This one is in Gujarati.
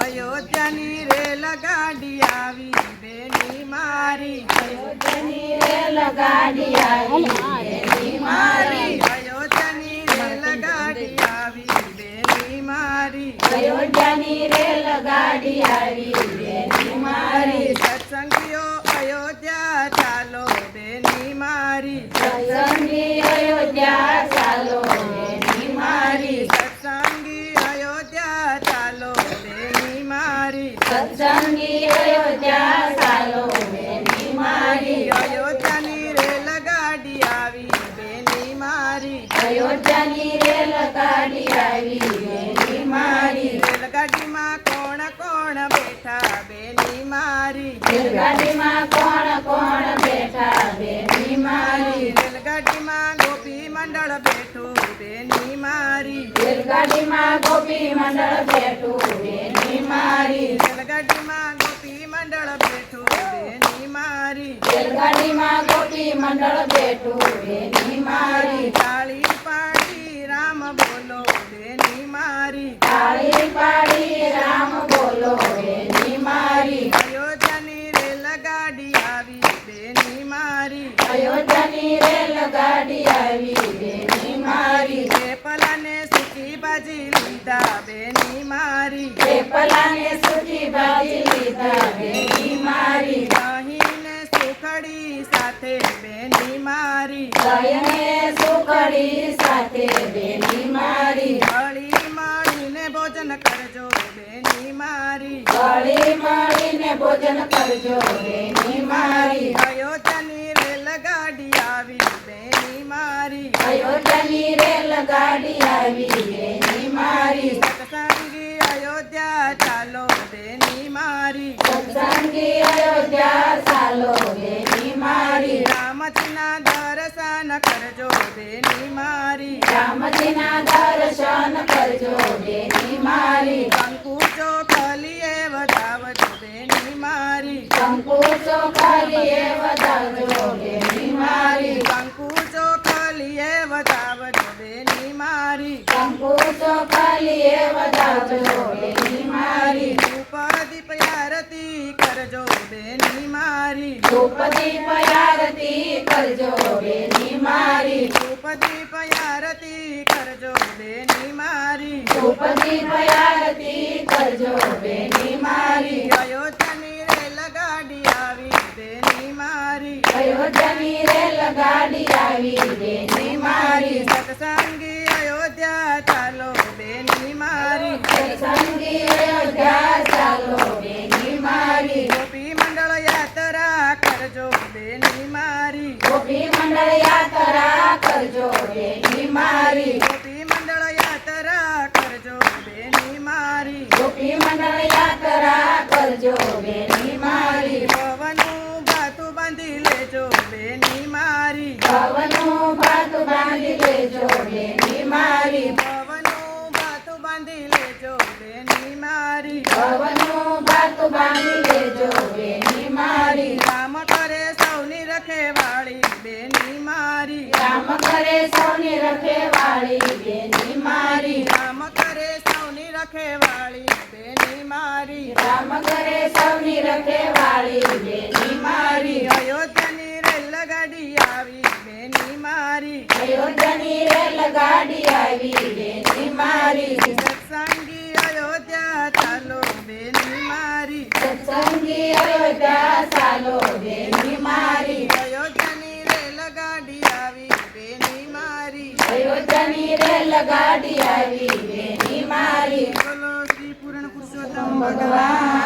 અયોધ્યાની રેલ ગાડી આવી બેની મારી, અયોધ્યાની રેલ ગાડી આવી બેની મારી, અયોધ્યાની રેલ ગાડી આવી બેની મારી, અયોધ્યાની રેલ ગાડી આવી બેની મારી, સત્સંગીઓ અયોધ્યા ચાલો બેની મારી, સત્સંગી અયોધ્યા ચાલો બેની મારી, સત્સંગી અયોધ્યા ચાલો બેની મારી, સત્સંગી અયોધ્યા ચાલો બેની મારી, અયોધ્યાની રેલ ગાડી આવી બેની મારી, અયોધ્યાની રેલ ગાડી આવી બેની મારી, રેલગાડીમાં કોણ કોણ બેઠા બેની મારી, રેલગાડીમાં કોણ કોણ બેઠા બેની મારી, રેલગાડીમાં ગોપી મંડળ બેઠું બેની મારી, રેલગાડીમાં ગોપી મંડળ બેઠું બેની મારી, રેલગાડીમાં ગોપી મંડળ બેઠું બેની મારી, રેલગાડીમાં ગોપી મંડળ બેઠું બેની મારી, તાળી પાડી રામ બોલો બેની મારી, તાળી પાડી રામ બોલો બેની મારી, અયોધ્યાની રેલગાડી આવી બેની મારી, અયોધ્યાની રેલ ગાડી આવી બેની મારી, પેપલાને સૂકી ભાજી લીધા બેની મારી, પેપલાને સૂકી ભાજી લીધા બેની મારી, દહીંને સુખડી સાથે બેની મારી, દહીંને સુખડી સાથે બેની મારી, હળી મળીને ભોજન કરજો બેની મારી, હળી મળીને ભોજન કરજો બેની મારી, અયોધ્યાની રેલગાડી આવી બેની મારી, અયોધ્યાની રેલ ગાડી આવી બેની મારી, સત્સંગી અયોધ્યા ચાલો બેની મારી, સત્સંગી અયોધ્યા ચાલો બેની મારી, રામજીના દર્શન કરજો બેની મારી, રામજીના દર્શન કરજો બેની મારી, કંકુ ચોખલીએ વધાવજો બેની મારી, કંકુ ચોખલીએ વધાવજો બેની મારી, કંકુ ચોખલીએ વધાવજો બેની મારી, કંકુ ચોખલીએ વધાવજો બેની મારી, ધૂપ દીપ આરતી કરજો બેની મારી, ધૂપ દીપ આરતી કરજો બેની મારી, ધૂપ દીપ આરતી કરજો બેની મારી, ધૂપ દીપ આરતી કરજો બેની મારી, અયોધ્યાની રેલગાડી આવી બેની મારી, અયોધ્યાની રેલ ગાડી આવી બેની મારી, સત્સંગી અયોધ્યા ચાલો બેની મારી, સત્સંગી અયોધ્યા ચાલો બેની મારી, ગોપી મંડળ યાત્રા કરજો બેની મારી, ગોપી મંડળ યાત્રા કરજો બેની મારી, ગોપી મંડળ યાત્રા કરજો બેની મારી, ગોપી મંડળ યાત્રા કરજો બેની મારી, પવનનું ભાતું બાંધી લેજો બેની મારી, ભવનું ભાત બાંધી લેજો બેની મારી, પવનનું ભાતું બાંધી લેજો બેની મારી, ભવનું ભાત બાંધી લેજો બેની મારી, રામ કરે સૌની રખેવાળી બેની મારી, રામ કરે સૌની રખેવાળી બેની મારી, રામ કરે સૌની રખેવાળી બેની મારી, રામ કરે સૌની રખેવાળી બેની મારી, અયોધ્યાની રેલગાડી આવી બેની મારી, અયોધ્યાની રેલ ગાડી આવી બેની મારી, સત્સંગી અયોધ્યા ચાલો બેની મારી, સત્સંગી અયોધ્યા ચાલો બેની મારી, અયોધ્યાની રેલગાડી આવી બેની મારી, અયોધ્યાની રેલ ગાડી આવી બેની મારી, બોલો શ્રી પૂર્ણ પુરુષોત્તમ ભગવાન